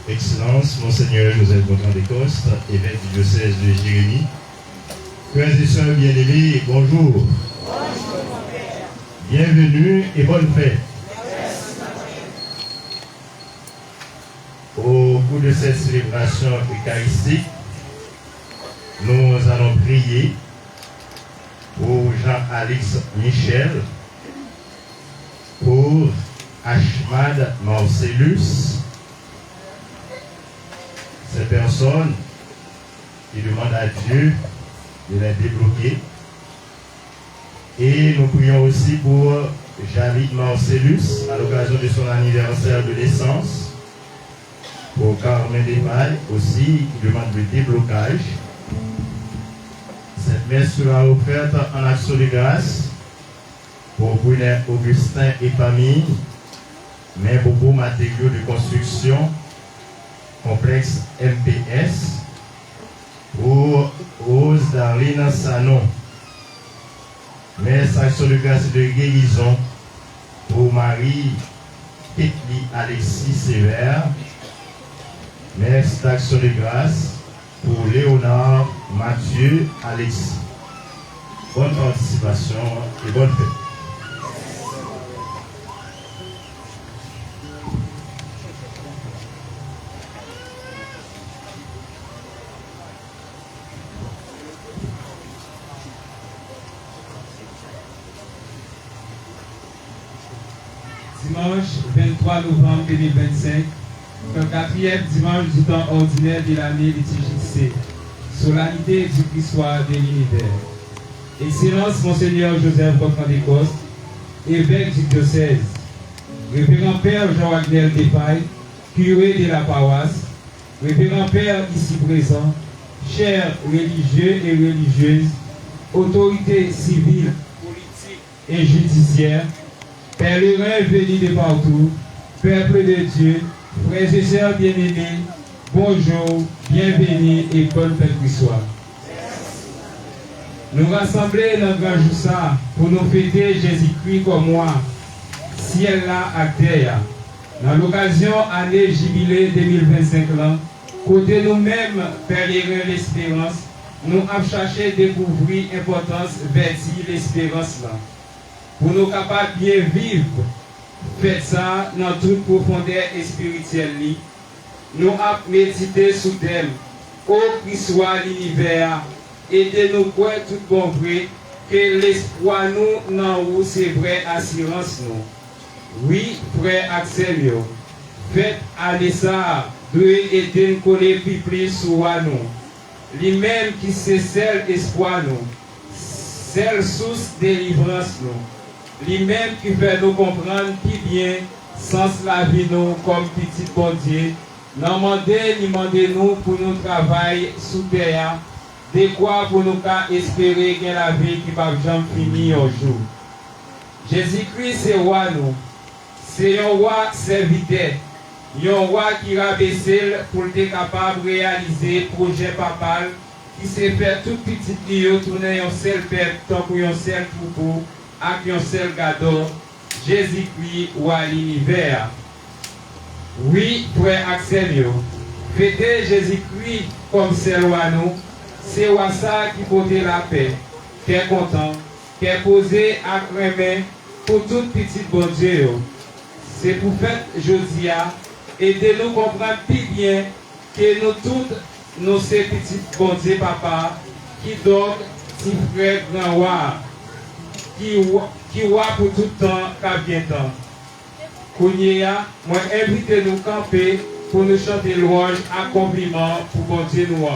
Excellence, Monseigneur Joseph Bertrand d'Écosse, évêque du diocèse de Jérémie. Frères et sœurs bien-aimés, bonjour. Bonjour, mon Père. Bienvenue et bonne fête. Au cours de cette célébration eucharistique, nous allons prier pour Jean-Alix Michel, pour Ahmad Marcellus, ces personnes qui demandent à Dieu de les débloquer. Et nous prions aussi pour Javid Marcellus à l'occasion de son anniversaire de naissance, pour Carmen Desmailles aussi qui demande le déblocage. Cette messe sera offerte en action de grâce pour Brunel Augustin et famille, mais beaucoup matériaux de construction, complexe MPS, pour Rose Darlene Sanon. Messe action de grâce et de guérison pour Marie Petli Alexis Sévère. Messe d'action de grâce pour Léonard Mathieu Alexis. Bonne participation et bonne fête. Dimanche 23 novembre 2025, le quatrième dimanche du temps ordinaire de l'année liturgique, solennité du Christ-Soir de l'univers. Excellence Monseigneur Joseph Bertrand d'Écosse, évêque du diocèse, révérend Père Jean-Wagner Despailles, curé de la paroisse, révérend Père ici présent, chers religieux et religieuses, autorités civiles, politiques et judiciaires, pèlerins venus de partout, peuple de Dieu, frères et sœurs bien-aimés, bonjour, bienvenue et bonne fête Christ-Soir. Nous rassembler dans le grand jour ça pour nous fêter Jésus-Christ comme moi, ciel là à terre. Dans l'occasion année jubilé 2025 là, côté nous-mêmes pèlerins l'espérance, nous avons cherché découvrir l'importance vertu l'espérance là. Pour nous capables de bien vivre, faites ça dans toute profondeur spirituelle. Nous avons médité sous thème, ô Christ soit l'univers, aidez-nous quoi tout bon vrai, que l'espoir nous dans où c'est vrai assurance nous. Oui, frère Axel, faites aller ça, doit aider nous connaître plus sur nous. Lui-même qui c'est seul espoir nous, seule source de délivrance nous. Lui-même qui fait nous comprendre qui bien, sans la vie nous comme petit bon Dieu, demandez-nous pour nous travailler sous terre, de quoi pour nous espérer que la vie qui va jamais finir un jour. Jésus-Christ c'est roi nous, c'est un roi serviteur, un roi qui rabaisse pour être capable de réaliser le projet papal qui s'est fait tout petit lieu tourner un seul peuple, tant pour un seul troupeau. Avec un seul cadeau, Jésus-Christ ou à l'univers. Oui, frère Axel, fêter Jésus-Christ comme seul roi nous, c'est roi ça qui porte la paix, qui est content, qui est posé à main pour tout petit bon Dieu. C'est pour faire Josia et de nous comprendre plus bien que nous tous, nous ces petits bon Dieu papa, qui donnent si frère grand roi. Qui voit pour tout temps, qu'à bien temps. Kounia, moi invite nous camper pour nous chanter louange, accomplissement pour bon Dieu nous.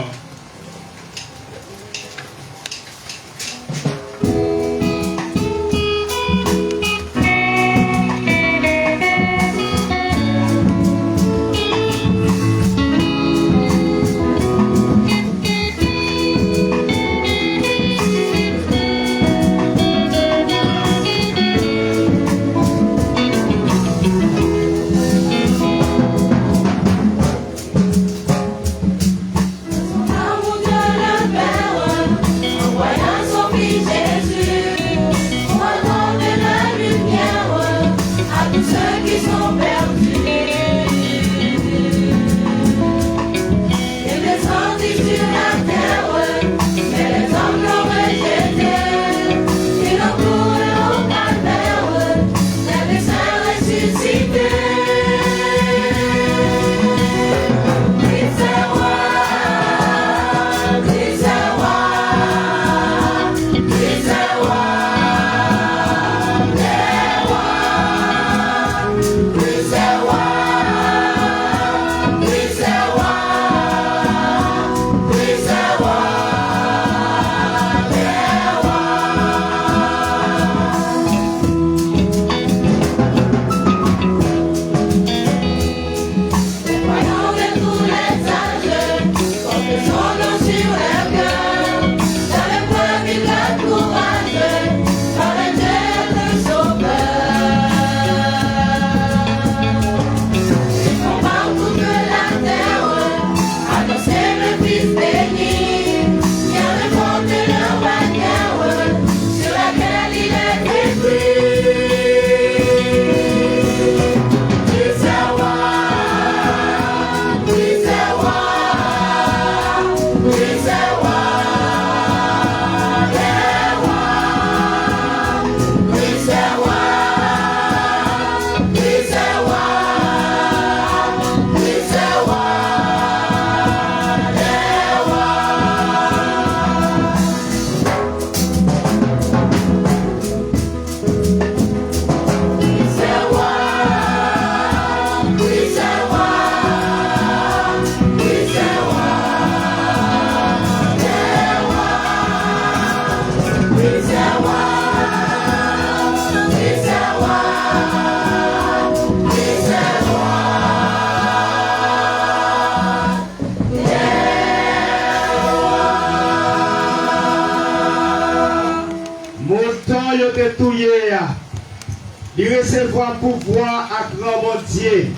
Il recevoir pouvoir à grand bon Dieu,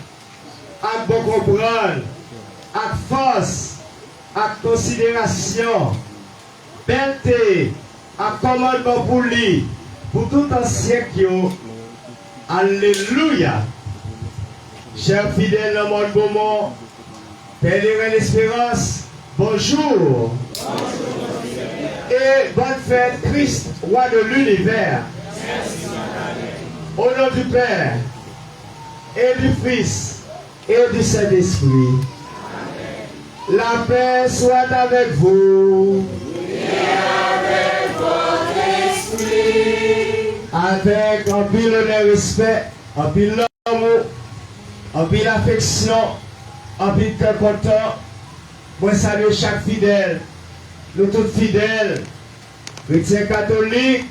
à bon comprendre, à force, à considération, belleté, à commandement pour lui, pour tout un siècle. Alléluia. Chers fidèles dans mon moment, pèlerin l'espérance, bonjour. Et bonne fête, Christ, roi de l'univers. Au nom du Père, et du Fils, et du Saint-Esprit. La paix soit avec vous. Et avec votre esprit. Avec un pile de respect, un pile d'amour, un pile d'affection, un pile de content. Moi salue chaque fidèle, nous tous fidèles, chrétiens catholiques,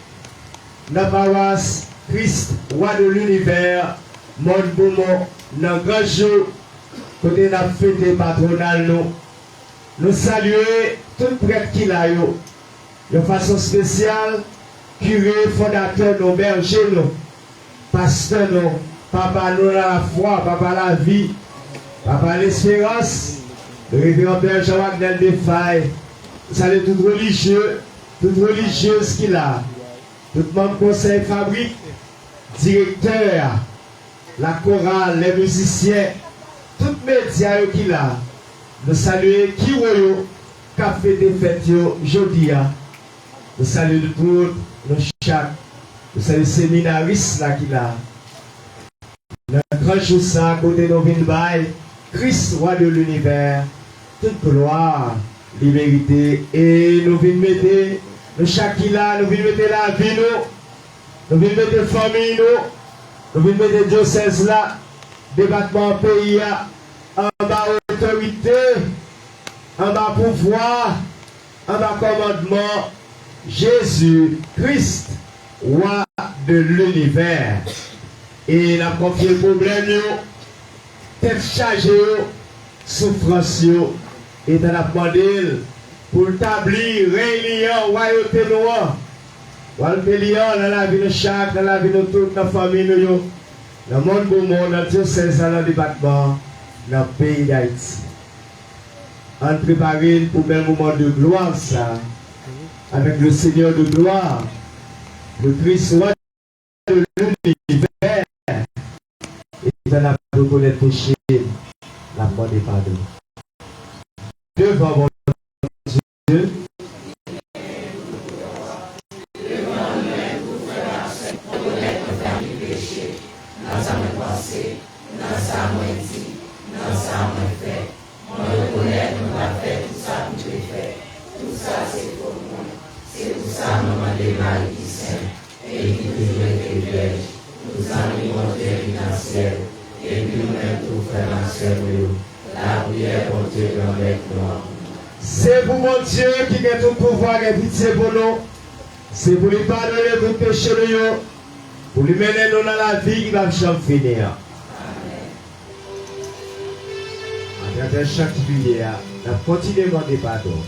la paroisse Christ, roi de l'univers, mon moment, dans grand jour, côté la fête patronale, nous saluons tout prêtre qui l'a eu, de façon spéciale, curé, fondateur, nos bergers, nous, pasteur, nous, papa, nous, la foi, papa, la vie, papa, l'espérance, le révérend Père Jean-Wagner Desfailles, salut tout religieux, toute religieuse qu'il a, tout membre conseil fabrique, directeur, la chorale, les musiciens, tous les médias qu'il a, nous saluons qui qui a fait des fêtes aujourd'hui. Nous saluons tous nos chats, nous saluons les séminaristes là qu'il a. Notre grand jour ça, côté de Vinbaï, Christ, roi de l'univers, toute gloire, liberté, et nous venons mettre, nous chaque là, nous venons mettre la vie, nous venons mettre la famille, nous venons mettre le diocèse là, département pays, en bas autorité, en bas pouvoir, en bas commandement, Jésus Christ, roi de l'univers. Et il a confié le problème, tête chargée, souffrance, et il a demandé pour établir, réunir, royauté noire. Royauté lion dans la vie de chaque, dans la vie de toute la famille, dans le monde, dans le diocèse, dans le département, dans le pays d'Haïti. On prépare pour un moment de gloire, ça, avec le Seigneur de gloire, le Christ roi de l'univers, et il a reconnaître le péché, la mort des pardons. Devant mon Dieu, c'est pour mon Dieu qui a tout pouvoir et pitié pour nous. C'est pour lui pardonner tout péché de nous. Pour lui mener nous dans la vie qui va jamais finir. À travers chaque prière, on a continué à demander pardon.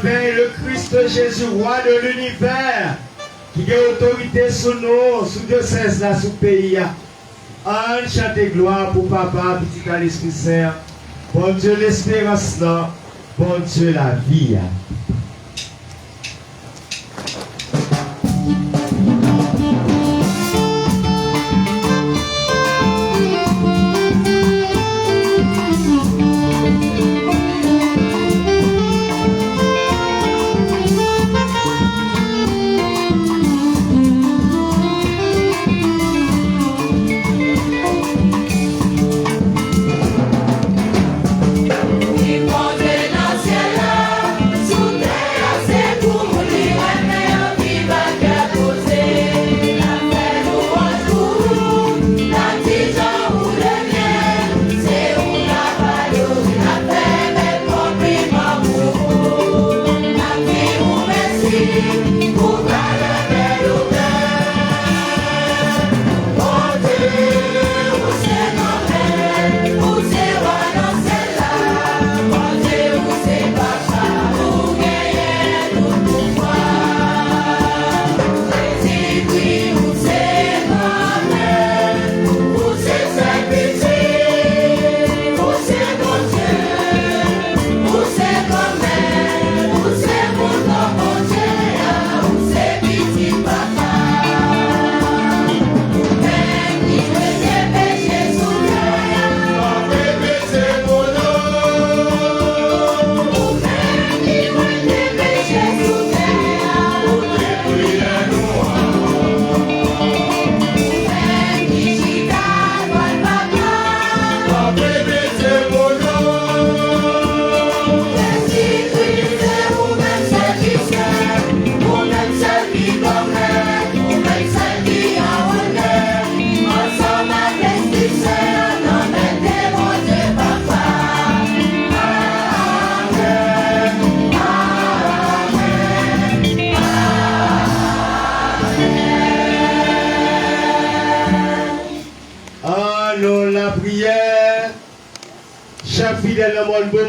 merveille, le Christ Jésus, roi de l'univers, qui a autorité sur nous, sur diocèse là, sur le pays. On chante gloire pour papa, petit à l'Esprit Saint. Bon Dieu, l'espérance là, bon Dieu, la vie.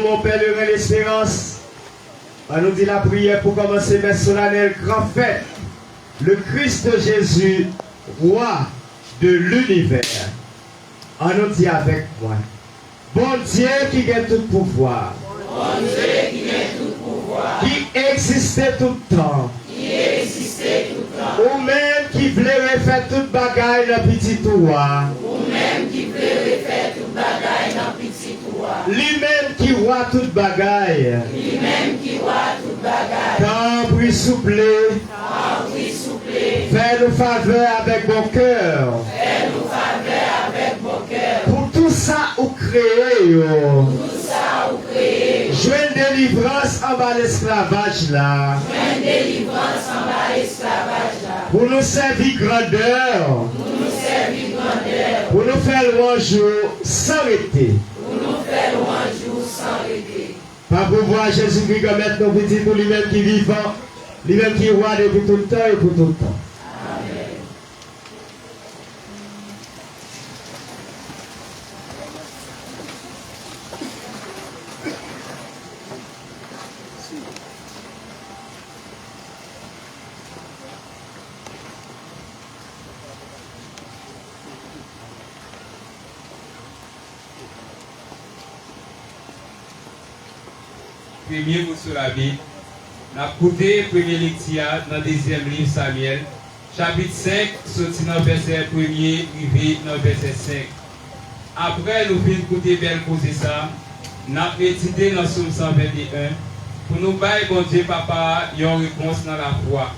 Mon Père de l'espérance, on nous dit la prière pour commencer mes solennelles grand fête. Le Christ Jésus, roi de l'univers. On nous dit avec moi. Bon Dieu qui a tout pouvoir. Bon Dieu qui a tout pouvoir. Qui existait tout le temps. Qui existait tout le temps. Ou même qui voulait faire toute bagaille dans petit roi. Ou même qui voulait faire toute bagaille dans petit roi. Lui-même qui voit toute bagaille. Lui-même qui voit toute bagaille. Quand vous souplez. Quand vous souplez. Fais-nous faveur avec mon cœur. Fais-nous faveur avec mon cœur. Pour tout ça, vous créez. Tout ça, vous créez. Jouez une délivrance en bas l'esclavage là. Jouez une délivrance en bas l'esclavage là. Pour nous servir grandeur. Pour nous servir grandeur. Pour nous faire louange sans arrêter. Pour nous faire louange sans arrêter. Par pouvoir Jésus-Christ comme être nos petits pour lui-même qui est vivant, lui-même qui est roi depuis tout le temps et pour tout le temps. Amen. Premier mot sur la Bible. Nous avons écouté le premier lecture dans le deuxième livre Samuel, chapitre 5, sorti dans le verset 1er, arrivé dans le verset 5. Après, nous venons écouter belle cause ça. Nous avons médité dans le psaume 121 pour nous bailler, bon Dieu, papa, une réponse dans la foi.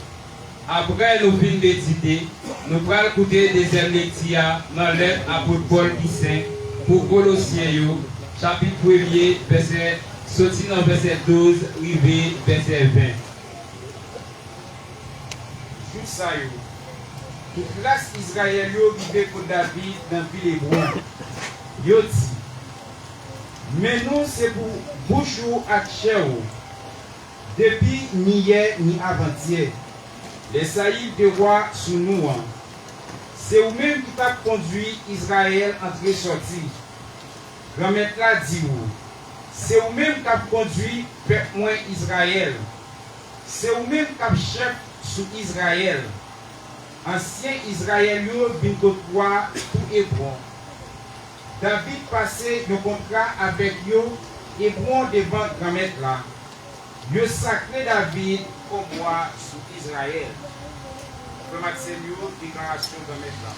Après, nous venons méditer, nous allons écouter des deuxième lecture dans l'lettre apôtre Paul Pissin pour Colossiens, chapitre 1er, verset sorti dans verset 12, arrivé verset 20. Jour ça yo. Toute race Israël yo vivait pour David dans ville Hébron. Yo dit, mais nous c'est pour bouchou ak chèo. Depuis ni hier ni avant-hier. Les saillies de roi sous nous. C'est vous-même qui t'a conduit Israël entre sorti. Grand-maître là dit vous. C'est vous-même qui a conduit peuple moins Israël c'est ou même cap chef sous Israël. Ancien Israël yo vin côtoie tout Hébron. David passé un contrat avec yo Hébron devant grand-mère là. Yo sacré David comme roi sous Israël. Frère Maxime yo déclaration grand-mère là.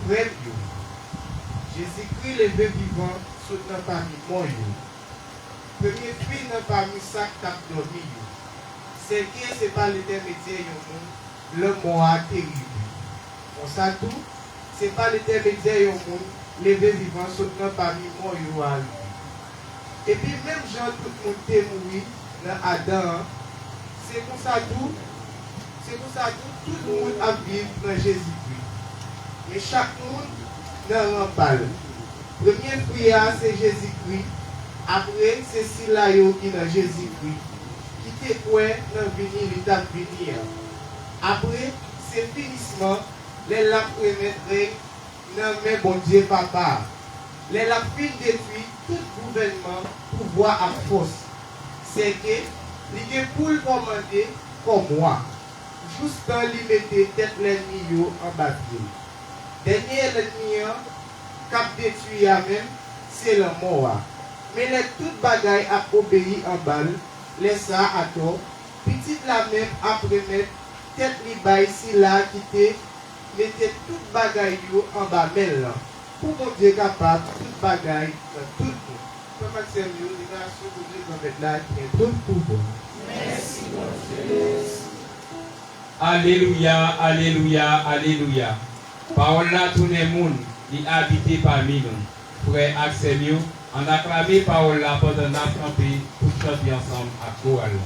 Frère yo, Jésus-Christ levé vivant soutenant parmi moi yo. Premier fille dans parmi ça qui t'a dormi yo. C'est que c'est pas l'intermédiaire yo moun, le mot a terrible. On ça tout, c'est pas l'intermédiaire yo moun, levé vivant soutenant parmi moi yo à lui. Et puis même Jean tout le monde est mouru dans Adam, c'est pour ça tout, tout le monde a vécu dans Jésus-Christ. Mais chaque monde dans un pal. Première prière, c'est Jésus-Christ. Après, c'est Sila qui est dans Jésus-Christ. Qui te quoi dans venir, l'état de venir. Après, c'est finissement. Les lacs remettre dans mes bon Dieu papa. Les lacs fin détruit tout gouvernement, pouvoir à force. C'est que, il est pour le commander comme moi. Juste quand il mettait tête l'ennemi en bas. Dernier ennemi cap détruit même, c'est le mort. Mais les toutes bagailles a obéi en balle, les ça à tort, petite la même après mettre tête li bail si là qui te mettait toute bagaille en bas mêle. pour mon Dieu capable, toute bagaille, tout le monde. Papa Maxime, nous grâce pour Dieu dans cette là, qui est tout pour vous. Merci, mon Dieu. Alléluia, alléluia, alléluia. Parole là, tout le monde, il habite parmi nous. Frère Axel, on acclamé parole là pendant la campé pour chanter ensemble à chorale.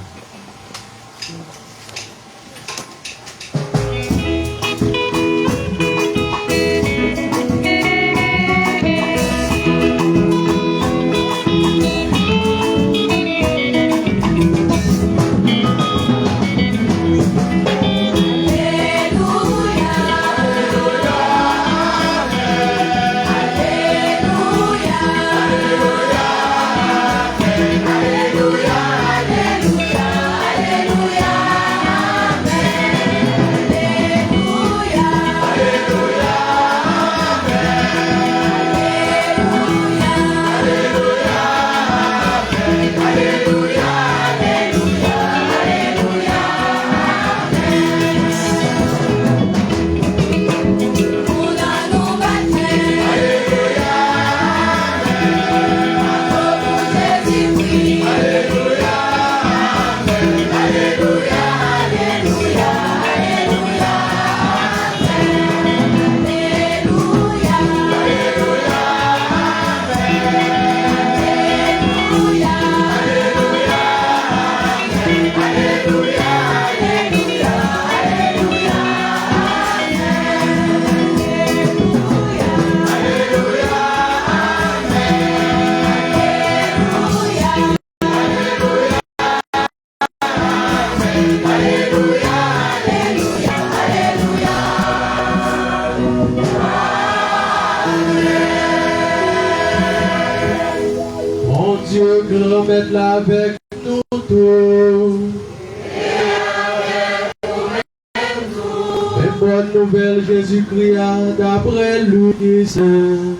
Dieu, grand maître là avec nous tous. Et bonne nouvelle, Jésus-Christ, d'après Louis Saint.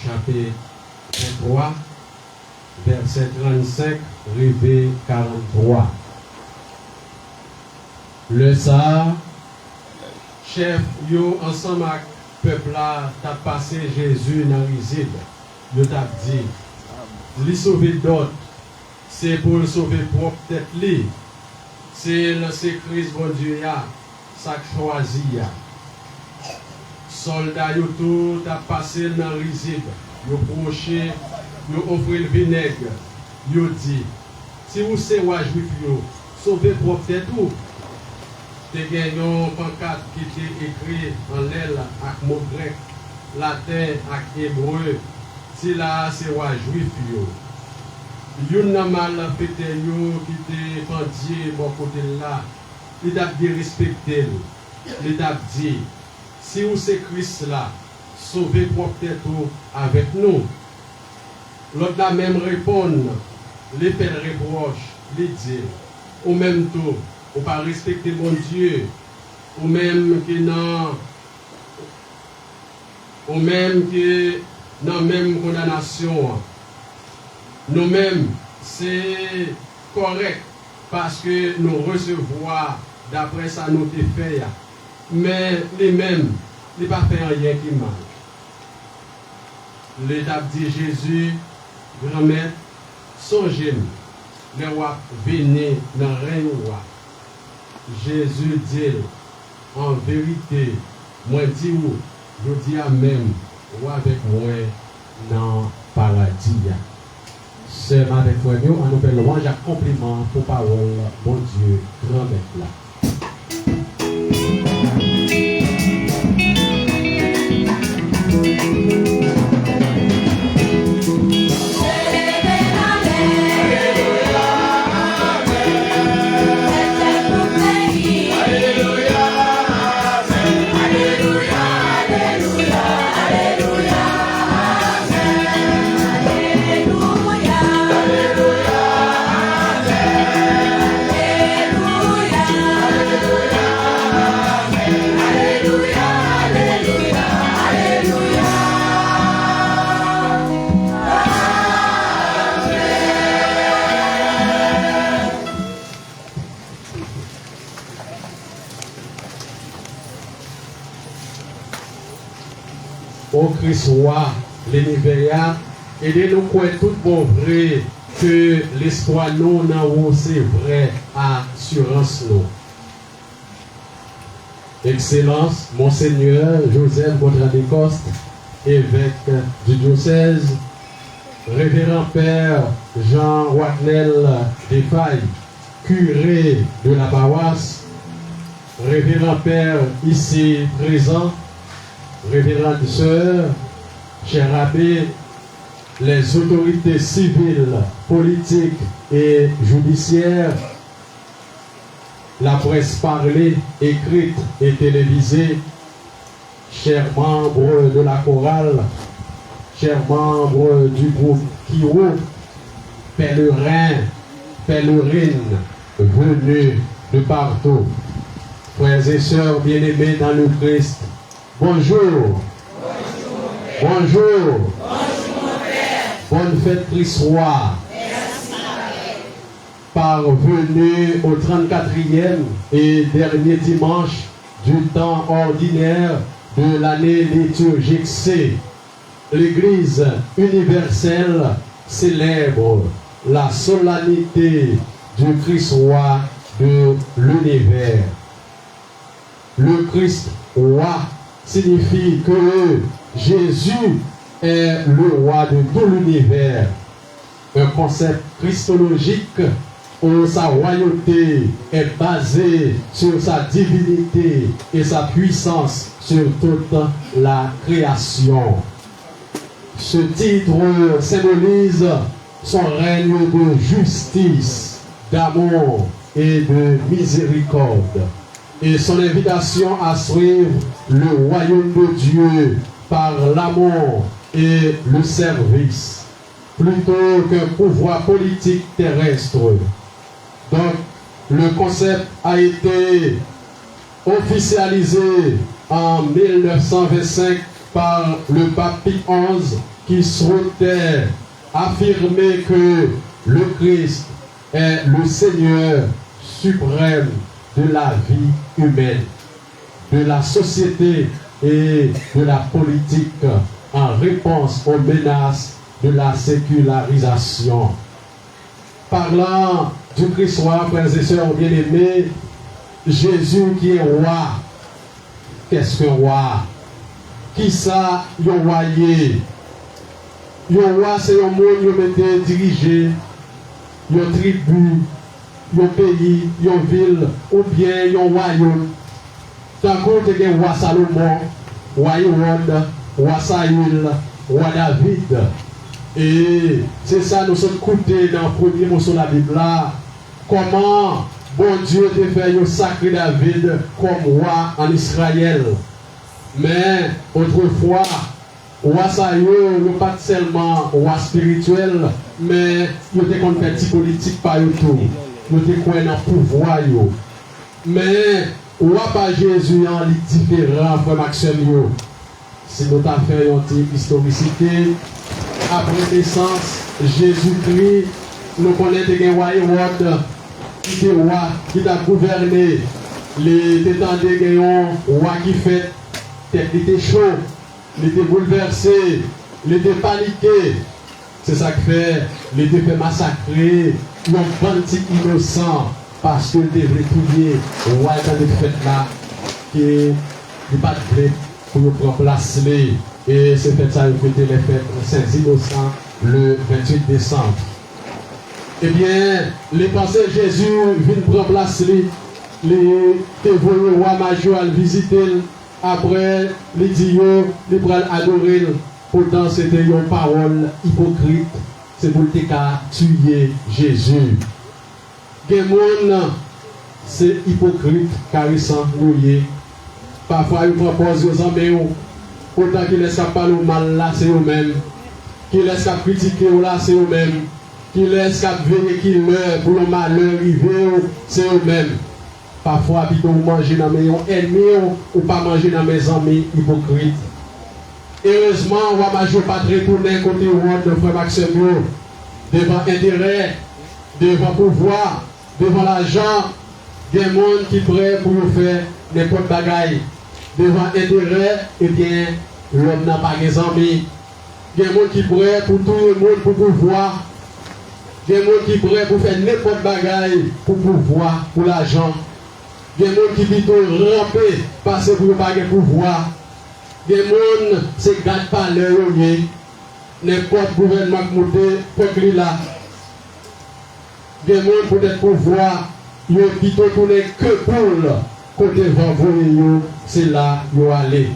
Chapitre 3, verset 35, rivé 43. Le ça, chef yo ensemble avec peuple là, t'a passé Jésus dans riside. Yo t'a dit, li sauver d'autres, c'est pour le sauver propre tête li. C'est le Christ bon Dieu ya, ça choisi ya. Soldats yo tout a passé dans riside, yo proché, yo offrir le vinaigre, yo dit si vous c'est roi juif yo, sauvez propre tête ou. Te gagnon pancarte qui était écrit en l'aile avec mot grec, latin avec hébreu, si là c'est roi juif yo. Yon nan mal fête yo qui te pendier bon côté là, il a dit respecter, il a dit si vous c'est Christ là, sauvez propre tête avec nous. L'autre la même répond, les pères reprochent, les dit, au même temps, on pas respecter mon Dieu, ou même que non, ou même que dans même condamnation. Nous-mêmes, c'est correct parce que nous recevons d'après ça nous fait. Mais les mêmes, ils ne pas fait rien qui mal. L'état dit Jésus, grand-mère, songez-moi, le roi venez dans le règne roi. Jésus dit, en vérité, moi dis vous, je dis à même, roi avec moi dans le paradis. C'est avec moi, nous, on nous fait louange à compliment pour parole, bon Dieu, grand-mère là. Alléluia. au Christ roi l'univers, aidez-nous croire tout bon vrai que l'espoir nous dans c'est vrai assurance nous. Excellence, Monseigneur Joseph Baudrin-Descostes, évêque du diocèse, Révérend Père Jean Watnel Desfailles, curé de la paroisse, Révérend Père ici présent, Révérende Sœur, chers abbés, les autorités civiles, politiques et judiciaires, la presse parlée, écrite et télévisée, chers membres de la chorale, chers membres du groupe Kiro, pèlerins, pèlerines venus de partout, frères et sœurs bien-aimés dans le Christ, bonjour. Bonjour. Bonne fête Christ roi. Parvenu au 34e et dernier dimanche du temps ordinaire de l'année liturgique C, l'Église universelle célèbre la solennité du Christ roi de l'univers. Le Christ roi signifie que Jésus est le roi de tout l'univers. Un concept christologique où sa royauté est basée sur sa divinité et sa puissance sur toute la création. Ce titre symbolise son règne de justice, d'amour et de miséricorde, et son invitation à suivre le royaume de Dieu par l'amour et le service, plutôt qu'un pouvoir politique terrestre. Donc, le concept a été officialisé en 1925 par le pape Pie XI, qui souhaitait affirmer que le Christ est le Seigneur suprême de la vie humaine, de la société et de la politique, en réponse aux menaces de la sécularisation. Parlant du Christ roi, frères et sœurs bien-aimés, Jésus qui est roi. Qu'est-ce qu'un roi? Qui ça, yon royer? Yon roi, c'est un monde qui mette dirigé, yon tribu, yon pays, yon ville, ou bien yon royaume. Tant qu'on te gen roi Salomon, roi Hérode, roi Saül, roi David. Et c'est ça nous sommes écoutés dans le premier mot sur la Bible là. Comment bon Dieu te fait un sacré David comme roi en Israël. Mais autrefois, roi Saül n'est pas seulement roi spirituel, mais il était contre petit politique par tout. Il était quoi dans le pouvoir. Mais roi par Jésus est différent, frère Maxime. Si nous avons fait une historicité, après naissance, Jésus-Christ, nous connaissons des rois Hérode, qui était roi, qui a gouverné. Les étendés des roi qui fait, il était chaud, il était bouleversé, il était paniqué. C'est ça qui fait, il était fait massacrer, il y a un bandit innocent, parce qu'il devait tuer le roi qui a fait là, qui n'est pas de blé pour nous remplacer. Et c'est fait ça, il fêter les fêtes Saint Innocents le 28 décembre. Eh bien, les pensées de Jésus viennent prendre place, les tévoyés roi major à le visiter. Après, les dieux, les prennent adorer. Pourtant, c'était une parole hypocrite. C'est pour le cas tuer Jésus. Les gens, c'est hypocrite car ils sont mouillés. Parfois, ils proposent aux amis. Autant qu'ils laissent parler mal là, c'est eux-mêmes. Qu'ils laissent critiquer là, c'est eux-mêmes. Qu'ils laissent veiller qu'ils meurent pour le malheur arriver, c'est eux-mêmes. Parfois, plutôt manger dans mes ennemis ou pas manger dans mes amis hypocrites. Heureusement, on va major pas retourner côté de frère Maxime devant intérêt, devant pouvoir, devant l'argent, des gens qui prêts pour nous faire n'importe bagaille. Devant intérêt, eh bien, l'homme n'a pas des amis. Il y a des gens qui prêt pour tout le monde pour pouvoir. Il y a des gens qui prêt pour faire n'importe bagaille pour pouvoir, pour l'argent. Il y a des gens qui plutôt ramper parce que pour pas de pouvoir. Il y a des gens c'est garde pas l'heure, n'importe gouvernement qui monte, peuple là. Il y a des gens pour être pouvoir, ils ont plutôt tourné que pour côté vent, c'est là où ils aller.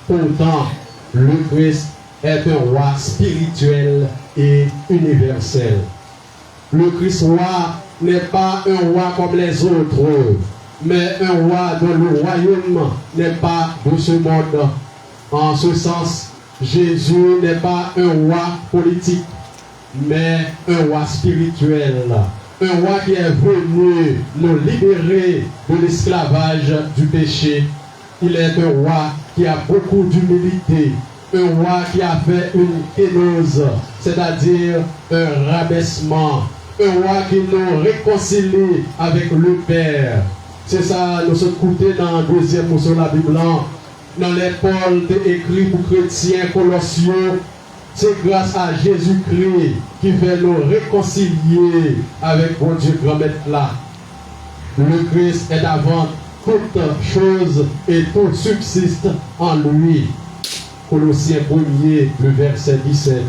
Pourtant, le Christ est un roi spirituel et universel. Le Christ roi n'est pas un roi comme les autres, mais un roi dont le royaume n'est pas de ce monde. En ce sens, Jésus n'est pas un roi politique, mais un roi spirituel. Un roi qui est venu nous libérer de l'esclavage du péché. Il est un roi qui a beaucoup d'humilité. Un roi qui a fait une kénose, c'est-à-dire un rabaissement. Un roi qui nous réconcilie avec le Père. C'est ça, nous sommes écoutés dans le deuxième mot sur la Bible. Dans les Paul écrit pour chrétiens Colossiens. C'est grâce à Jésus-Christ qui fait nous réconcilier avec mon Dieu grand maître là. Le Christ est avant toute chose et tout subsiste en lui. Colossiens 1er, le verset 17.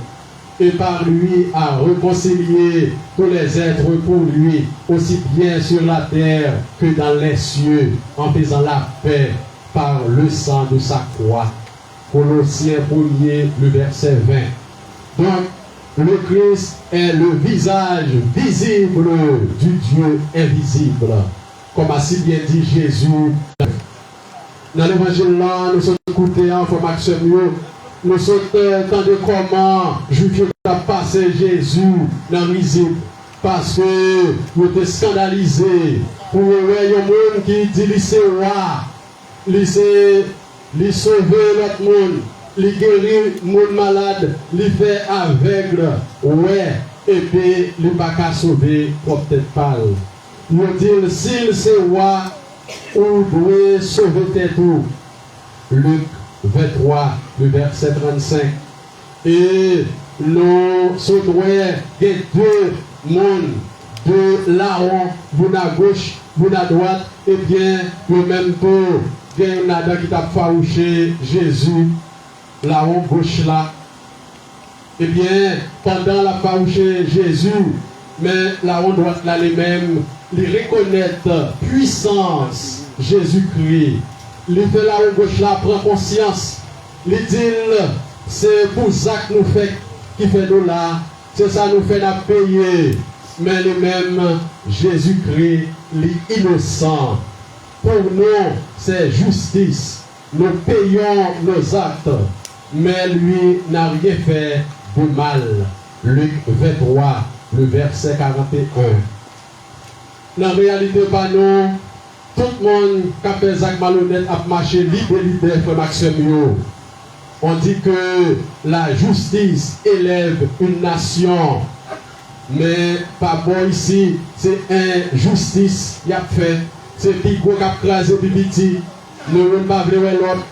Et par lui à réconcilier tous les êtres pour lui, aussi bien sur la terre que dans les cieux, en faisant la paix par le sang de sa croix. Colossiens 1er, le verset 20. Donc, le Christ est le visage visible du Dieu invisible. Comme a si bien dit Jésus. Dans l'évangile là, nous sommes écoutés en formation mieux. Nous sommes entendus comment Jésus a passé Jésus dans le risible. Parce que nous étions scandalisés. Pour un monde qui dit qu'il est roi. Il sauver l'autre monde, il guérir le monde malade, il fait aveugle, ouais, et puis il n'a pas sauver pour peut-être pas. Il dit, s'il c'est roi, ou doit sauver tes tout. Luc 23, le verset 35. Et nous sommes deux mondes, de Laron, vous à gauche, vous à droite, et bien, le même peu. Il y a un Adam qui t'a farouché Jésus, là haut gauche là. Eh bien, pendant la farouché Jésus, mais là haut droite là les mêmes, ils reconnaissent puissance Jésus-Christ. Il fait là haut gauche là, prend conscience. Il dit, c'est pour ça que nous fait, qui fait nous là, c'est ça nous fait la payer. Mais le même Jésus-Christ, l'innocent. Pour nous, c'est justice. Nous payons nos actes. Mais lui n'a rien fait de mal. Luc 23, le verset 41. Dans la réalité, pas nous, tout le monde qui a fait des malhonnêtes a marché libre, frère Maxime. On dit que la justice élève une nation. Mais pas bon ici, c'est injustice qu'il a fait. C'est Pico qui a crasé Pipiti. Nous ne pas vouloir l'autre.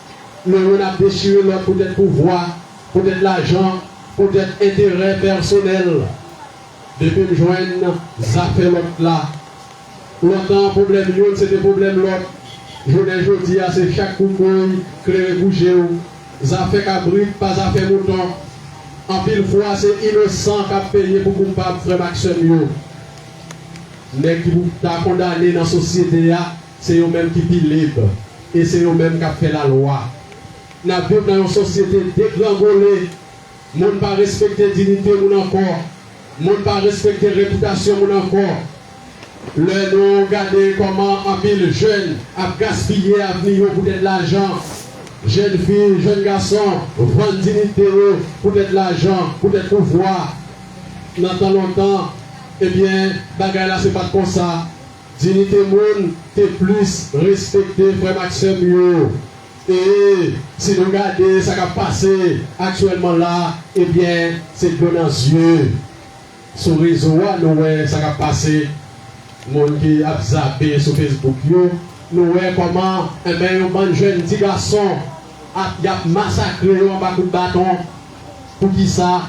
Nous avons déchiré l'autre pour être pouvoir, pour être l'argent, pour être intérêt personnel. Depuis me joindre, ça fait l'autre là. Longtemps, problème c'était problème l'autre. Je dis, c'est chaque coucouille, créer bouger. Ça fait cabrit, pas ça fait mouton. En pile fois, c'est innocent qui a payé pour qu'on ne pas faire Maxime. Mais qui vous a condamné dans la société, c'est eux-mêmes qui sont libres. Et c'est eux-mêmes qui ont fait la loi. Nous vivons dans une société déglangolée. Nous ne pas respecter la dignité, nous encore. Nous ne pas respecter la réputation, nous encore. Nous regardons comment un pile jeune a gaspillé à venir pour de l'argent. Jeunes filles, jeunes garçons, vendent dignité pour de l'argent, pour de pouvoir. Dans tant longtemps, eh bien, bagaille là, c'est pas comme ça. Dignité monde, t'es plus respecté, frère Maxime. Et si nous regardons ça qui a passé actuellement là, eh bien, c'est de nos yeux. Sur le réseau, nous voyons ça qui a passé. Monde qui a zappé sur Facebook, nous voyons comment, eh bien, un bon jeune petit garçon y a massacré en bas de bâton. Pour qui ça?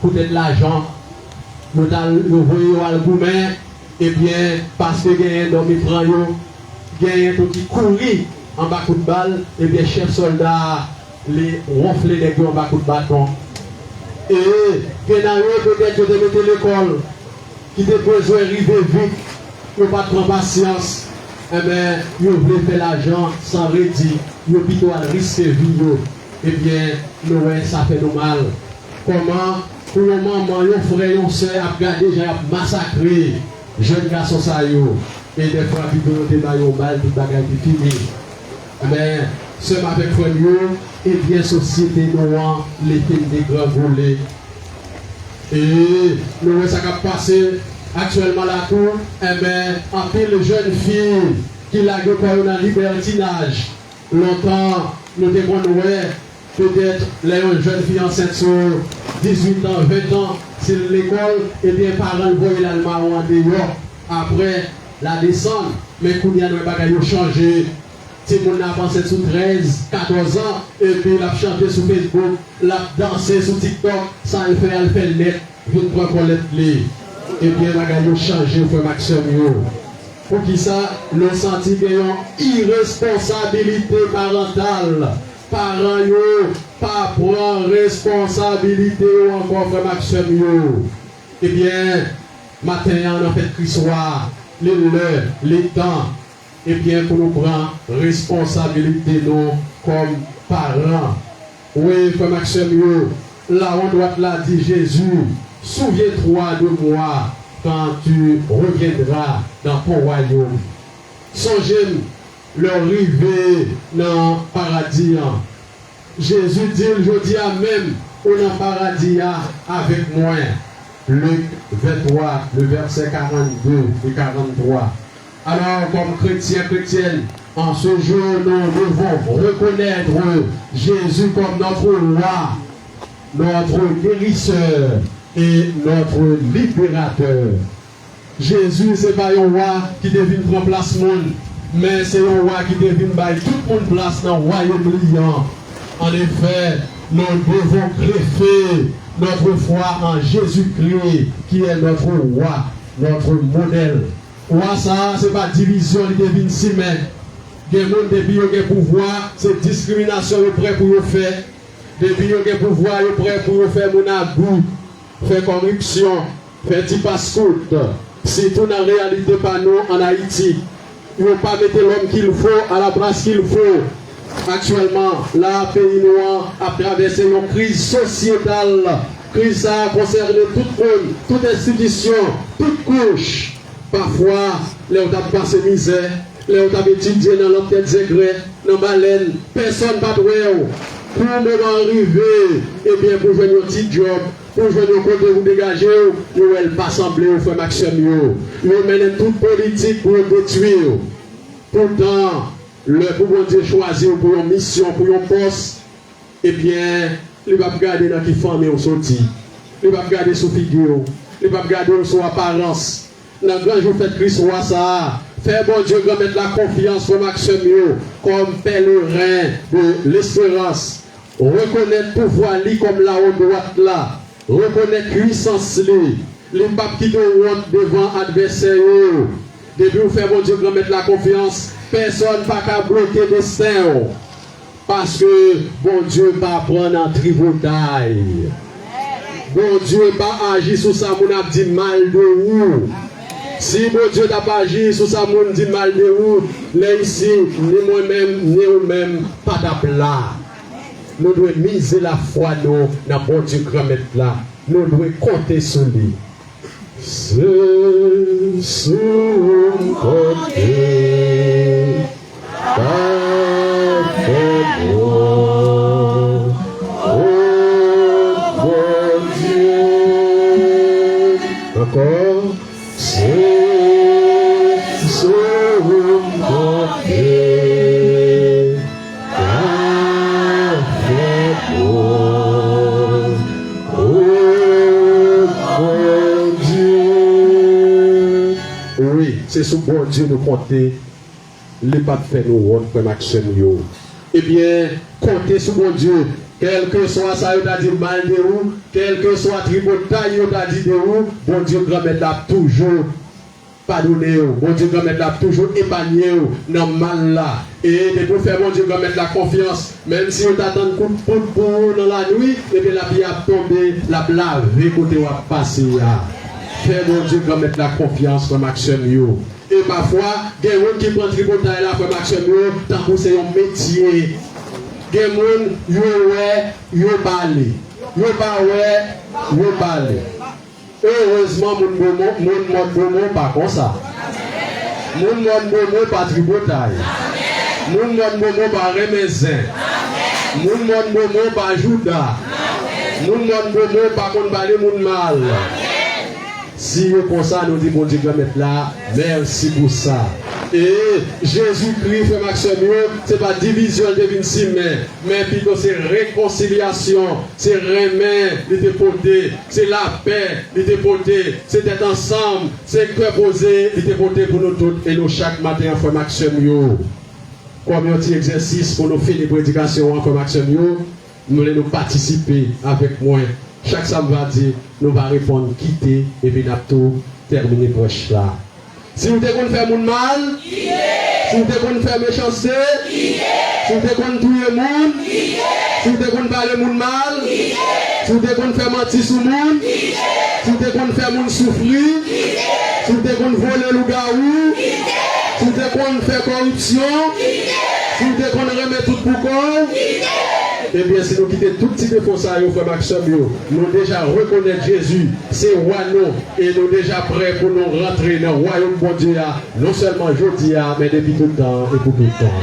Peut-être l'argent. Nous voyons à l'goumen, et bien, parce que gagne dans mes frères, gagne tout qui courit en bas de balle, et bien, chef soldat, les ronfler les gars en bas de bâton. Et, Kenayo, peut-être que de mettre l'école, qui a besoin d'arriver vite, pour pas prendre patience. Eh bien, vous voulez faire l'argent sans rédit, vous plutôt à risquer vie. Eh bien, nous, ça fait nous mal. Comment, pour le moment, nos frères, nos soeurs, à regarder, j'ai massacré jeunes garçons, ça y est. Et des fois, plutôt, nous débaillons mal, tout bagage qui finit. Mais, ce avec frère, et bien, société noire, les films des grands volets. Et nous, ça a passé. Actuellement, la cour, eh bien, en pile jeunes filles qui l'a eu dans le libertinage. Longtemps, nous devons peut-être les jeunes filles enceintes sur 18 ans, 20 ans, c'est l'école, et bien, parents voient l'allemand en dehors. Après, la descente, mais qu'on y a changé. Si on a pensé sur 13, 14 ans, et puis l'a chanté sur Facebook, l'a dansé sur TikTok, ça le fait le net, je ne prends pas les. Et bien, on a changé pour Maxime. Pour qui ça, nous senti une irresponsabilité parentale. Parents, pas prendre responsabilité encore pour Maxime. Eh bien, matin, on a fait cri soir, les temps. Eh bien, pour nous prendre responsabilité, nous, comme parents. Oui, frère Maxime, là, on doit la dire Jésus. Souviens-toi de moi quand tu reviendras dans ton royaume. Songez le arriver dans le paradis. Jésus dit, je dis à même, on a paradis avec moi. Luc 23, le verset 42 et 43. Alors, comme chrétienne, en ce jour, nous devons reconnaître Jésus comme notre roi, notre guérisseur et notre libérateur. Jésus, ce n'est pas un roi qui devine prendre place monde, mais c'est un roi qui devine bailler tout le monde place dans le royaume liant. En effet, nous devons greffer notre foi en Jésus-Christ, qui est notre roi, notre modèle. Roi, ça, ce n'est pas division, il devine si mais. Il y a des gens qui ont pouvoir, c'est discrimination, ils sont prêts pour le faire. Depuis qu'ils ont pouvoir, ils sont prêts pour faire mon abus. Faire corruption, faire petit passe-coute. C'est tout en réalité pas nous en Haïti. Ils ne vont pas mettre l'homme qu'il faut à la place qu'il faut. Actuellement, la pays noir a traversé une crise sociétale. Crise a concerné tout le monde, toute institution, toute couche. Parfois, les gens ont passé misère, les gens ont étudié dans leur tête secret, dans la baleine, personne n'a pas de pour nous arriver, et bien pour jouer un petit job, pour jouer un côté vous dégager, nous ne pas sembler au frère Maxime. Nous menons toute politique pour détruire. Pourtant, le pouvoir Dieu choisir pour une mission, pour un poste, eh bien, il va regarder dans qui famille on sortit. Il va regarder sous figure, il va regarder sur apparence. Dans le grand jour fait Christ roi ça. Faire bon Dieu mettre la confiance pour Maxime comme pèlerin de l'espérance. Reconnaître pouvoir lui comme la haute droite là. Reconnaître puissance lui. Les papes qui doivent devant adversaire. Depuis vous faire bon Dieu mettre la confiance, personne pas qu'à bloquer le destin. Parce que bon Dieu va prendre un tributaille. Bon Dieu va agir sur ça, mon a dit mal de vous. Si bon Dieu n'a pas agi sur ça, mon dit mal de vous, là ici, ni moi-même, ni vous-même, pas d'aplat. Nous devons miser la foi nous, dans bon Dieu grand maître là. Nous devons compter sur lui. Ce sont côté, parfait bon, oh bon Dieu. Encore. Oui, c'est sous bon Dieu nous compter. Les papes fait nous rendre pour Maxime. eh bien, comptez sur mon Dieu. Quel que soit ça, il a dit mal de vous, quel que soit tripotaille, il a dit de vous, bon Dieu, grand-mère l'a toujours pardonné, bon Dieu, grand-mère l'a toujours épargné dans le mal là. Et de vous faire, bon Dieu, grand-mère la confiance, même si on t'attend coup de poule pour dans la nuit, et bien la vie a tombé, la blave, côté où a passé. Fais, bon Dieu, grand-mère la confiance comme action. Et parfois, il y a des gens qui prennent tripotaille là comme action, tant que c'est un métier. Des gens qui ont parlé. Heureusement, mon monde pas comme ça. Mon monde pas tripotaille. Mon monde pas remezin. Mon monde pas juda. Mon monde pas qu'on parle mon mal. Si vous comme ça, nous disons, bon Dieu, mettre là, merci pour ça. Et Jésus-Christ, frère Maxime, ce n'est pas division de 26 mais plutôt c'est réconciliation, c'est remet, il était porté, c'est la paix, il était porté, c'est d'être ensemble, c'est cœur posé, il était porté pour nous tous et nous chaque matin, frère Maxime. Comme un petit exercice pour nous faire des prédications, frère Maxime, nous voulons participer avec moi. Chaque samedi, nous allons répondre quitter et puis nous terminer proche là. Si vous devez faire mon mal, si vous devez faire méchanceté, si vous devez tuer le monde, si vous devez parler mon mal, si vous devez faire mentir sur le monde, si vous devez faire mon souffrir, si vous devez voler le garou, si vous devez faire corruption, si vous devez remettre tout pour corps. Eh bien, si nous quittons tout petit peu pour ça, frère Maxime, nous déjà reconnaître Jésus, c'est roi nous, et nous déjà prêts pour nous rentrer dans le royaume de Dieu, non seulement aujourd'hui, mais depuis tout le temps et pour tout le temps.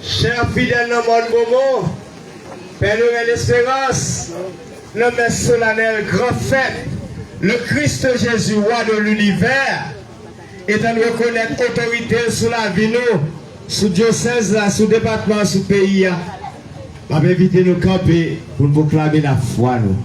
Chers fidèles dans le monde Bomo, Père de l'espérance, le messe solennel grand fête, le Christ Jésus, roi de l'univers, étant de reconnaître autorité sous la vie, nous, sous diocèse, sous département, sous pays, on va éviter nous camper pour nous proclamer la foi. Nous.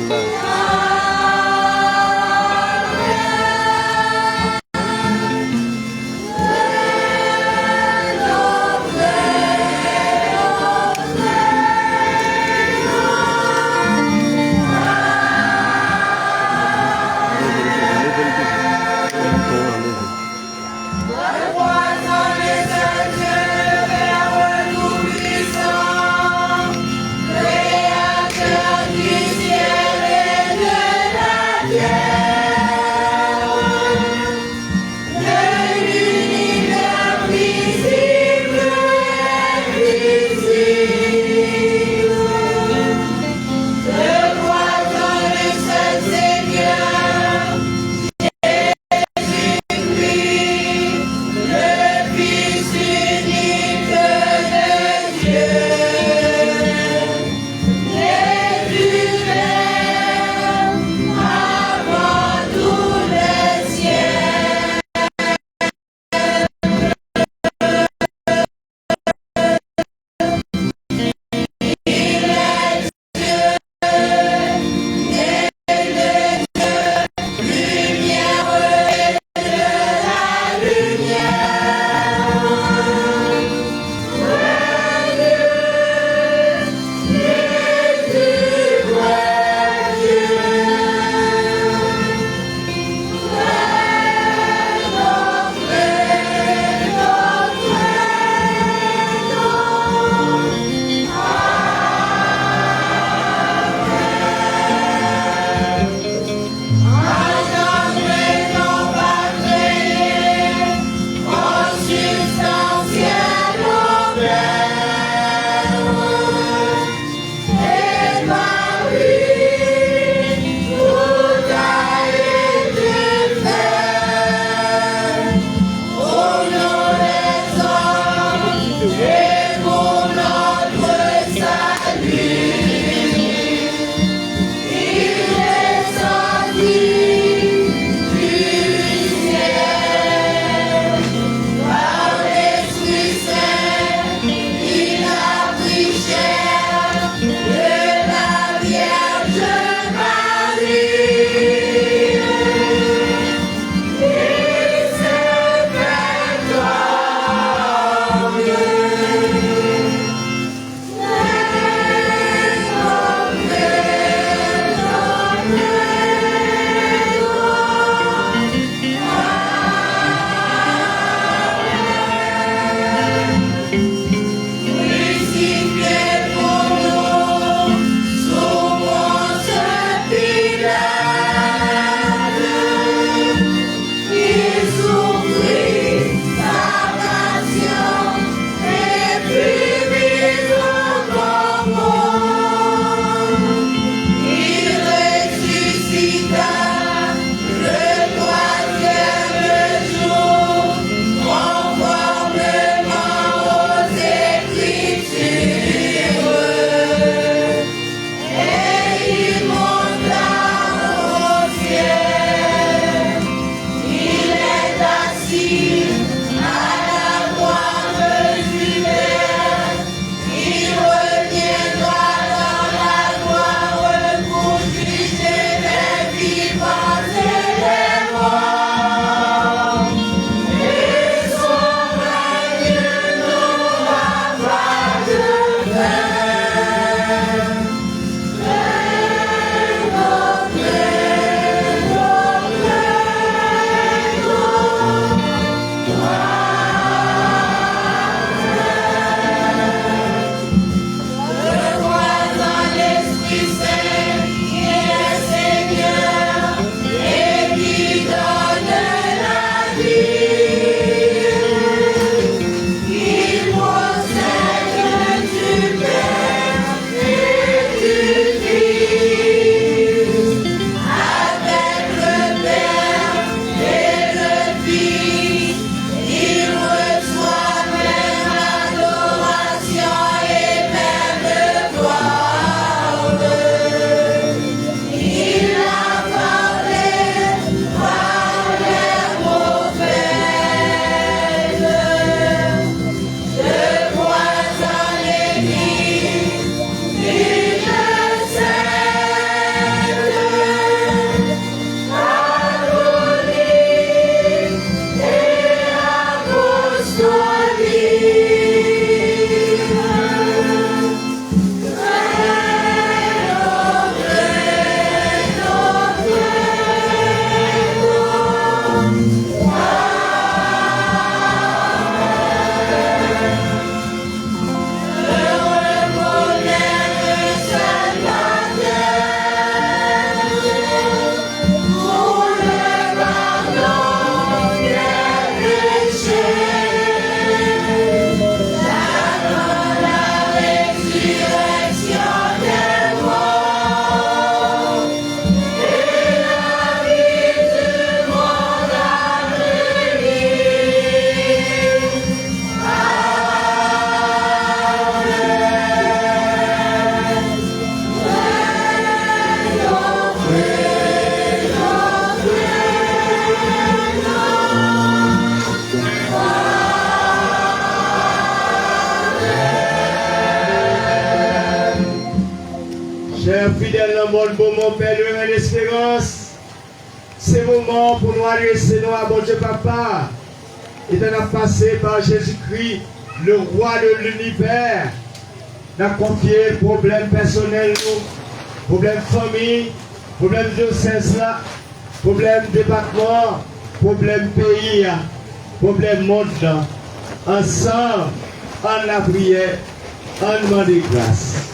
Amen. bon moment, Père, de l'espérance. C'est le moment pour nous adresser nous à bon Dieu Papa. Et de nous passer par Jésus-Christ, le roi de l'univers. Nous confié problème personnel, problème famille, problème diocèse là, problème département, problème pays, problème monde. Ensemble, en la prière, en demande de grâce.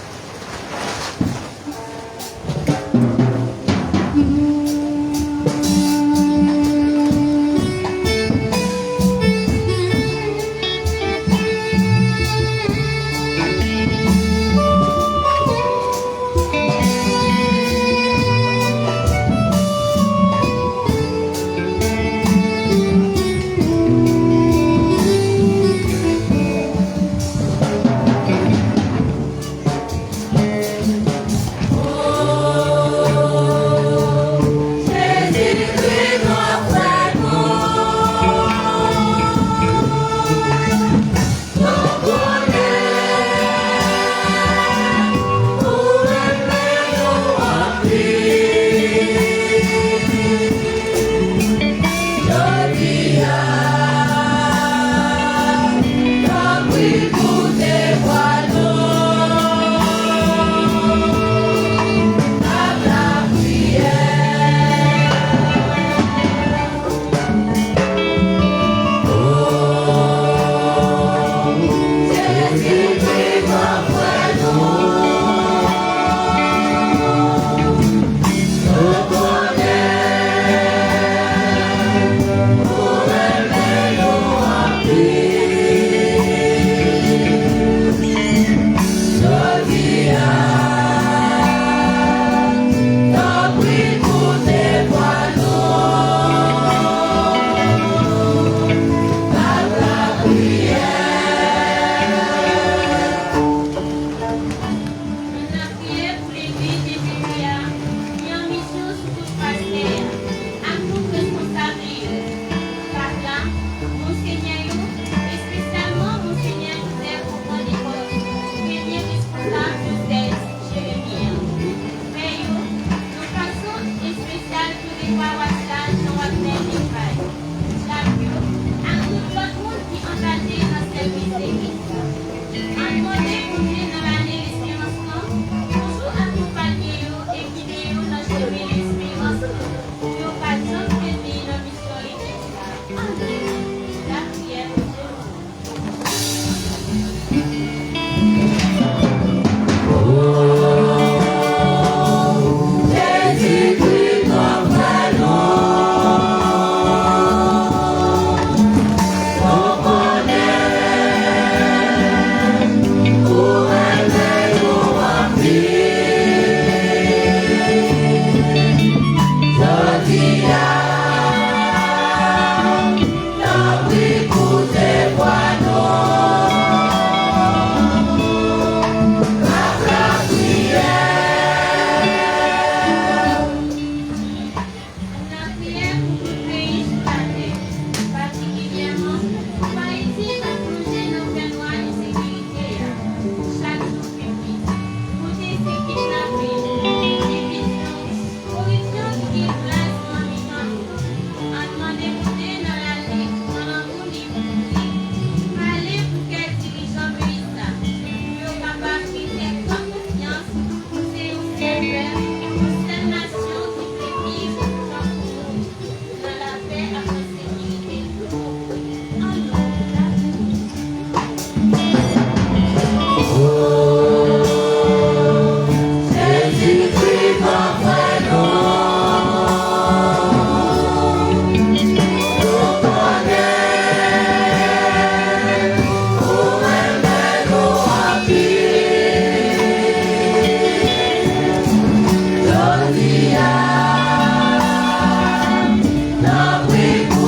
We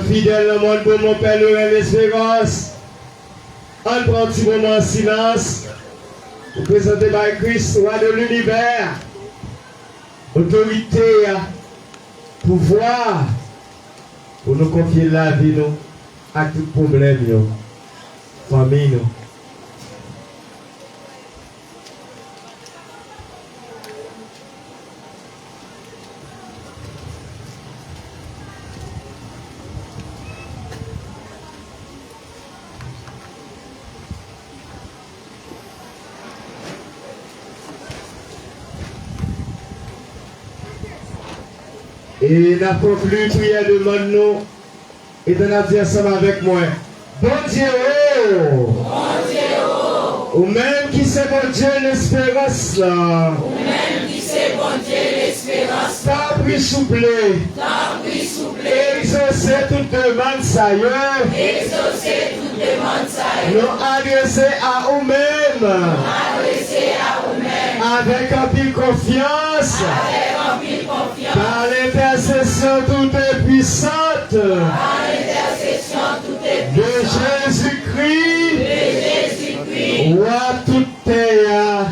fidèle dans le monde pour mon Père, le rêve espérance. On prend un petit moment en silence pour présenter par Christ, roi de l'univers, autorité, pouvoir, pour nous confier la vie, nous, à tout problème, nous, famille, nous. Et n'a conclu prière de nous et de nous dire ensemble avec moi. Bon Dieu, ou même qui c'est bon Dieu l'espérance là. Ou même qui c'est bon Dieu l'espérance. T'as pris souple. Exaucer toute demande ça y est. Exaucer toute demande ça y est. Nous adresser à nous-mêmes. Avec un pile confiance. Par l'intercession toute puissante. De Jésus-Christ. Roi toute terre.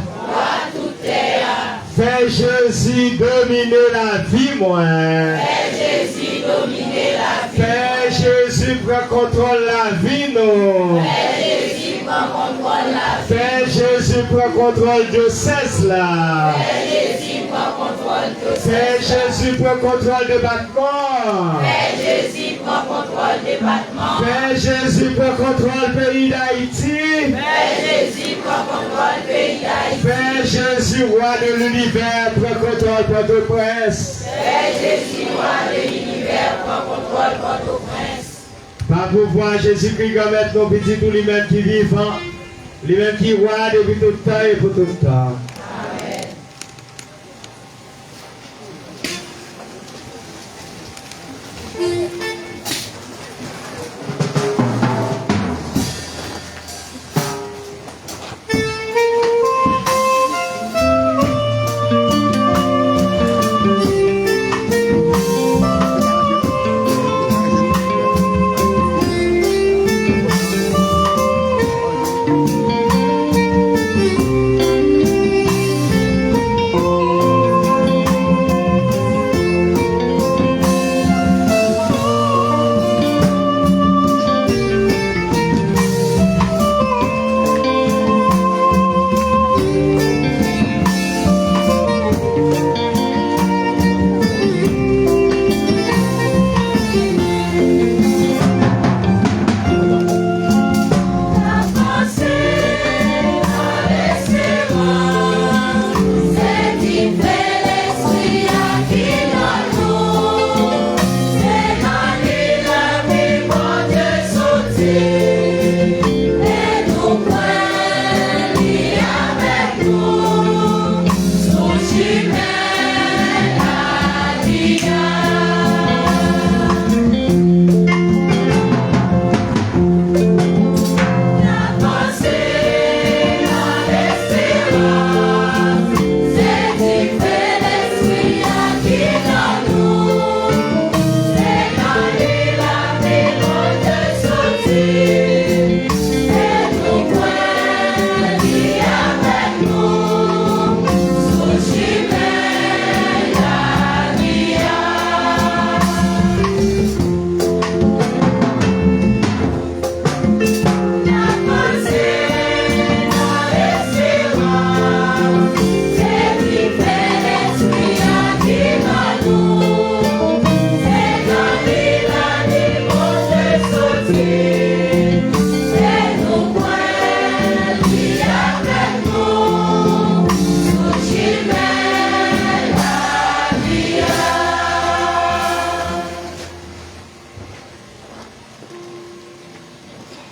Fais Jésus dominer la vie, moi. Fais Jésus prendre contrôle la vie, nous. Fais Jésus prendre contrôle de cesse là. Fais Jésus prendre contrôle de battement. Fais Jésus prendre contrôle pays d'Haïti. Fais Jésus roi de l'univers prendre contrôle Port-au-Prince. Par pouvoir Jésus-Christ comme être nos petits tous les mêmes qui vivent, les mêmes qui roi depuis tout le temps et pour tout le temps.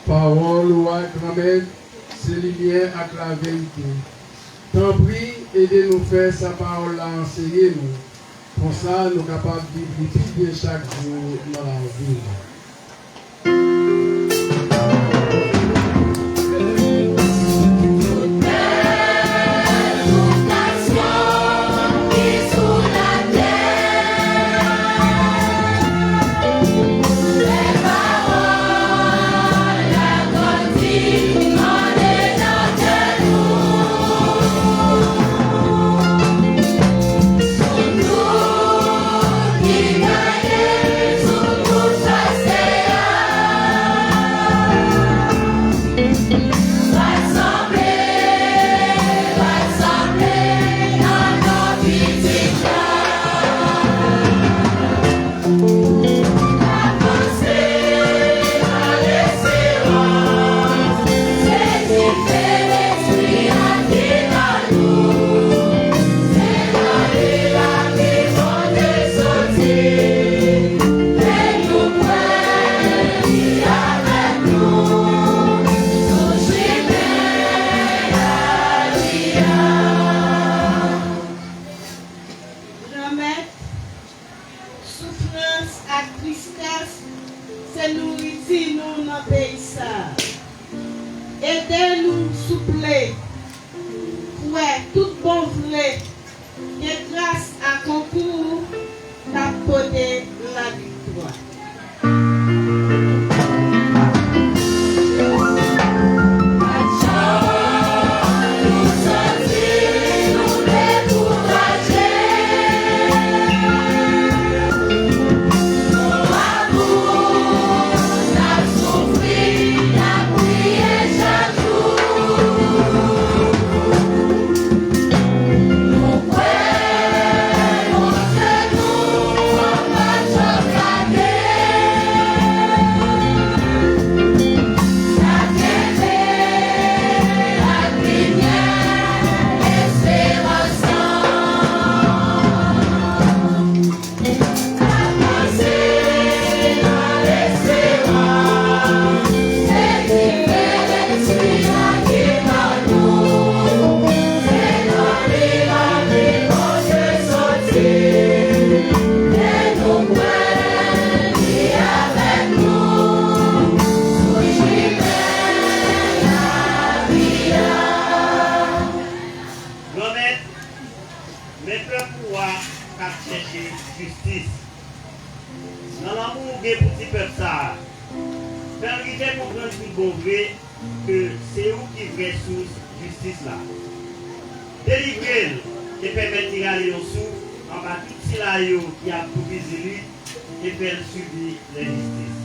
Parole ou acclamée, c'est lié avec la vérité. T'en prie, aidez-nous faire sa parole à enseigner nous. Pour ça, nous sommes capables de vivre plus bien chaque jour dans la vie. Let tristesse, c'est nourriture nous dans le pays. Aidez-nous, souple, ouais, tout bon vrai, et grâce à concours, t'apporter la victoire. Que c'est où qui vraie source justice là. Délivrer et permettre de aller au sous en bas tout ce qui a tout visé et faire subir l'injustice.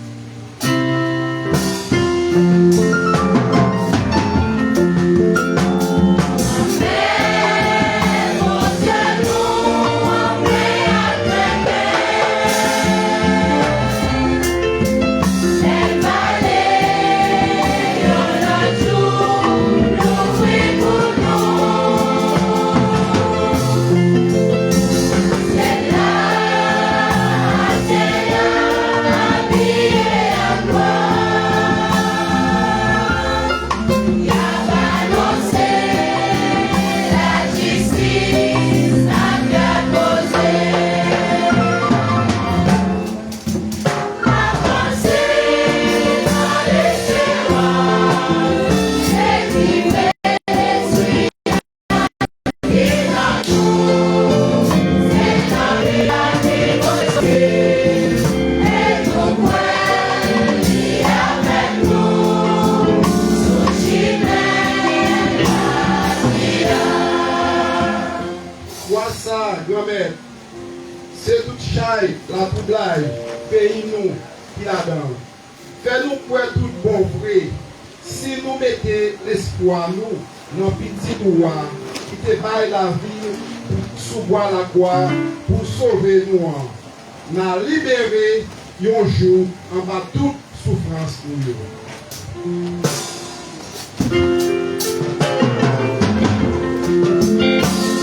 C'est tout chai, la poudlaille, pays nous, qui la donne. Fais-nous pour tout bon vrai. Si nous mettons l'espoir, nous, dans petit droit, qui te baille la vie, pour sous-boire la croix, pour sauver nous. N'a libéré un jour en bas toute souffrance pour nous. Yeah.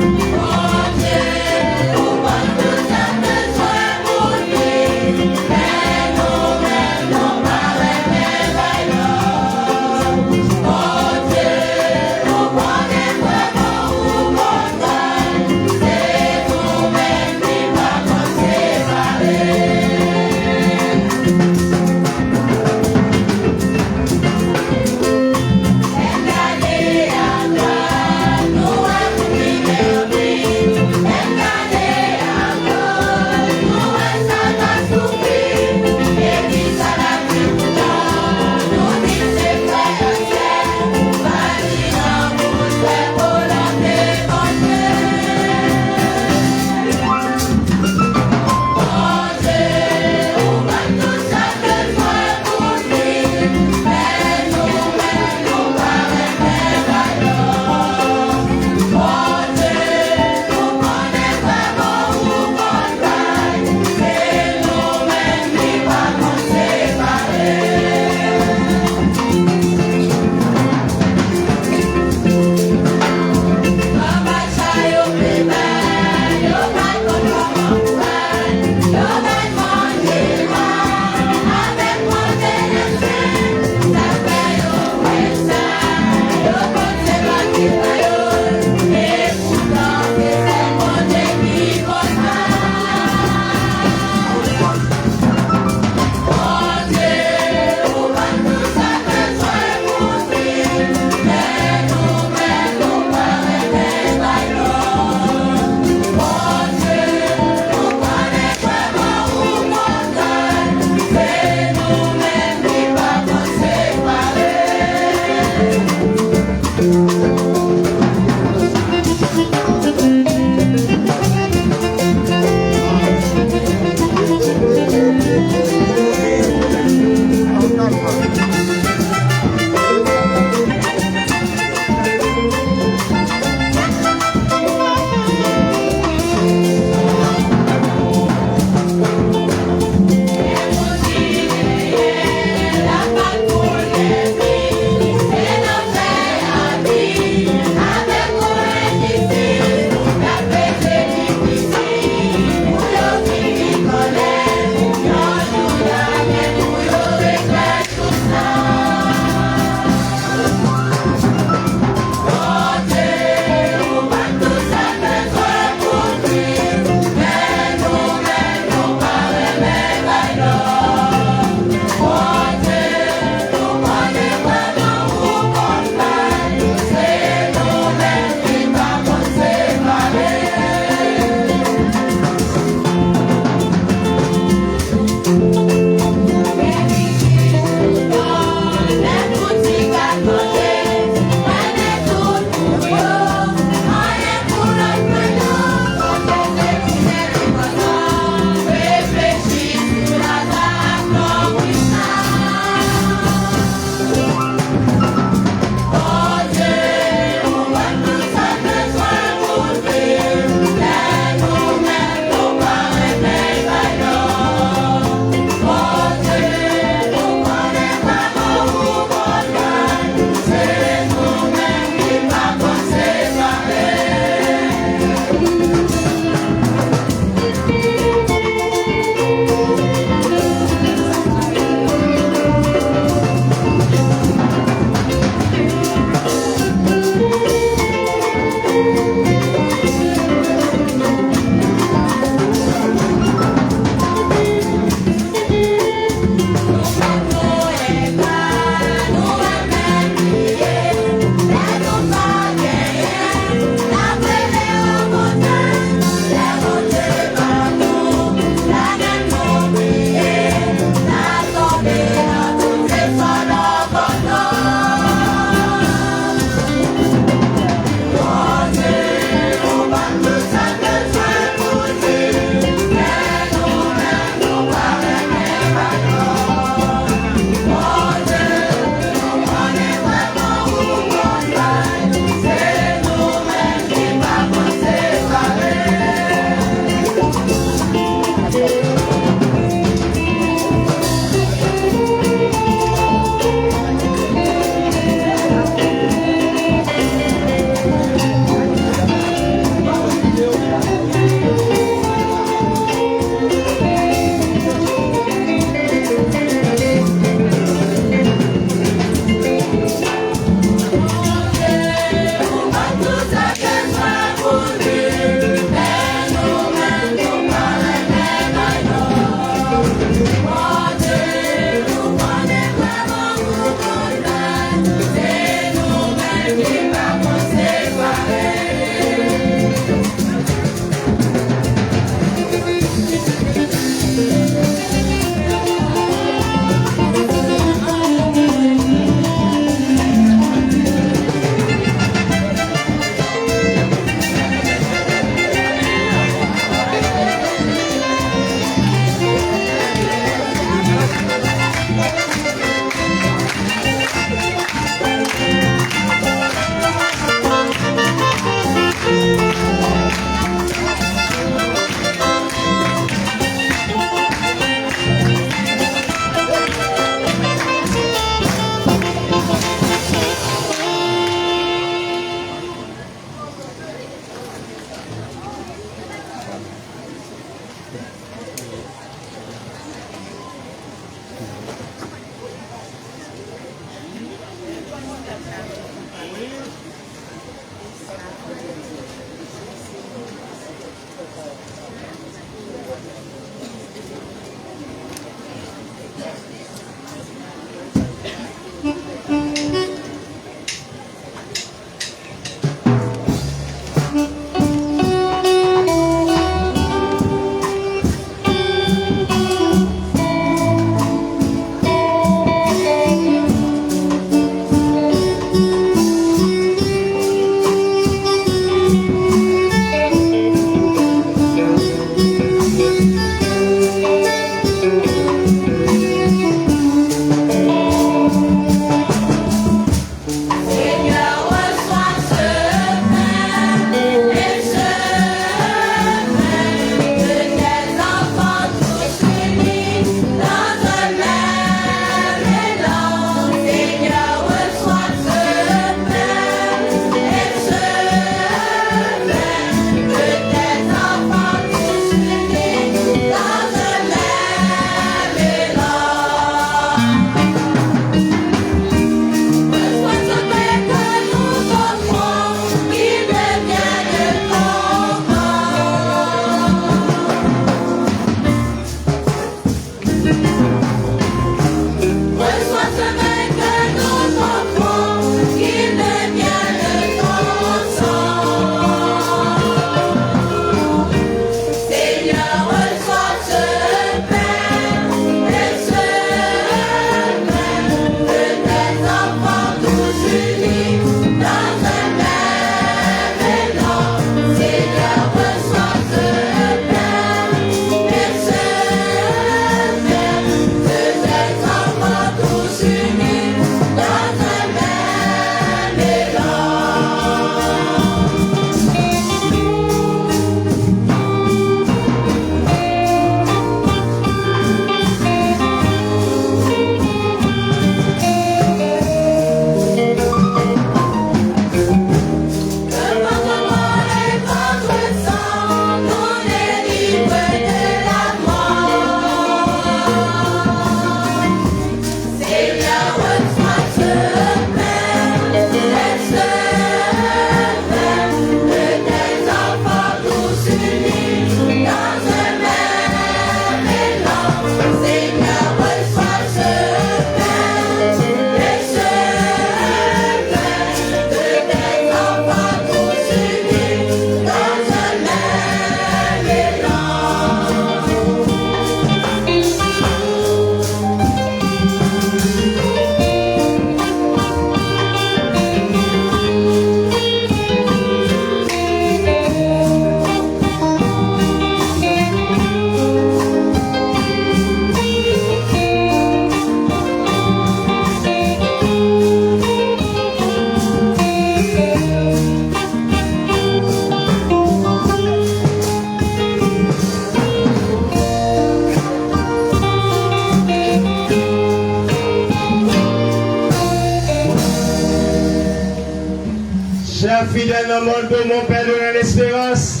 fidèle dans le monde de mon Père de l'espérance.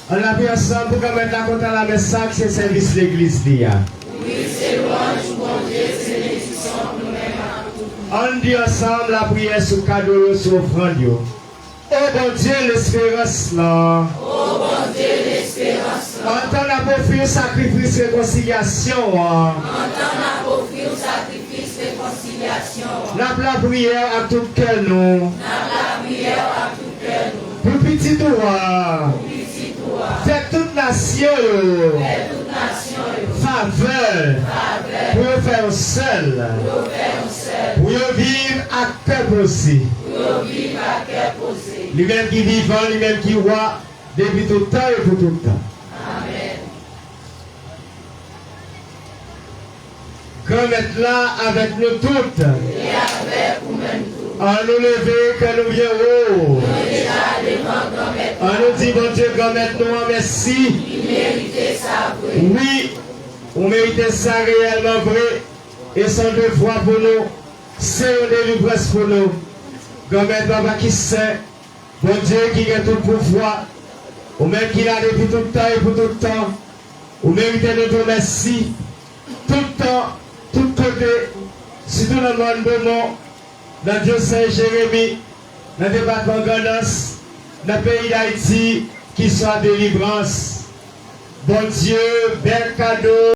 On a pris ensemble pour qu'on mette la compte à la messe, c'est le service de l'église. Oui, c'est louange, bon Dieu, c'est bénédiction pour nous-mêmes. On dit ensemble la prière sur cadeau, sur offrande. Oh bon Dieu, l'espérance là. Oh bon Dieu, l'espérance là. Entends la profil sacrifice réconciliation. Entends la profil sacrifice réconciliation. La prière à tout cœur nous. La prière à tout cœur nous. Pour petit toi. Fait toute nation. Faveur. Pour faire seul. Pour vivre à cœur posé. Lui-même qui vivant, lui-même qui roi, depuis tout temps et pour tout le temps. Amen. Comme être là avec nous toutes. Et avec nous-mêmes tous. En nous lever que nous viendrons. On nous dit, bon Dieu, comme être nous en merci. Il méritait ça, vrai. Oui, on méritait ça réellement vrai. Et son devoir pour nous, c'est une délivrance pour nous. Comme être papa qui sait, bon Dieu qui a tout pouvoir, ou même qui l'a depuis tout le temps et pour tout le temps, ou méritez notre merci, tout le temps, tout côté, surtout dans le monde de mon, dans Dieu Saint-Jérémie, dans le département Ganas, dans le pays d'Haïti, qui soit délivrance. Bon Dieu, bel cadeau.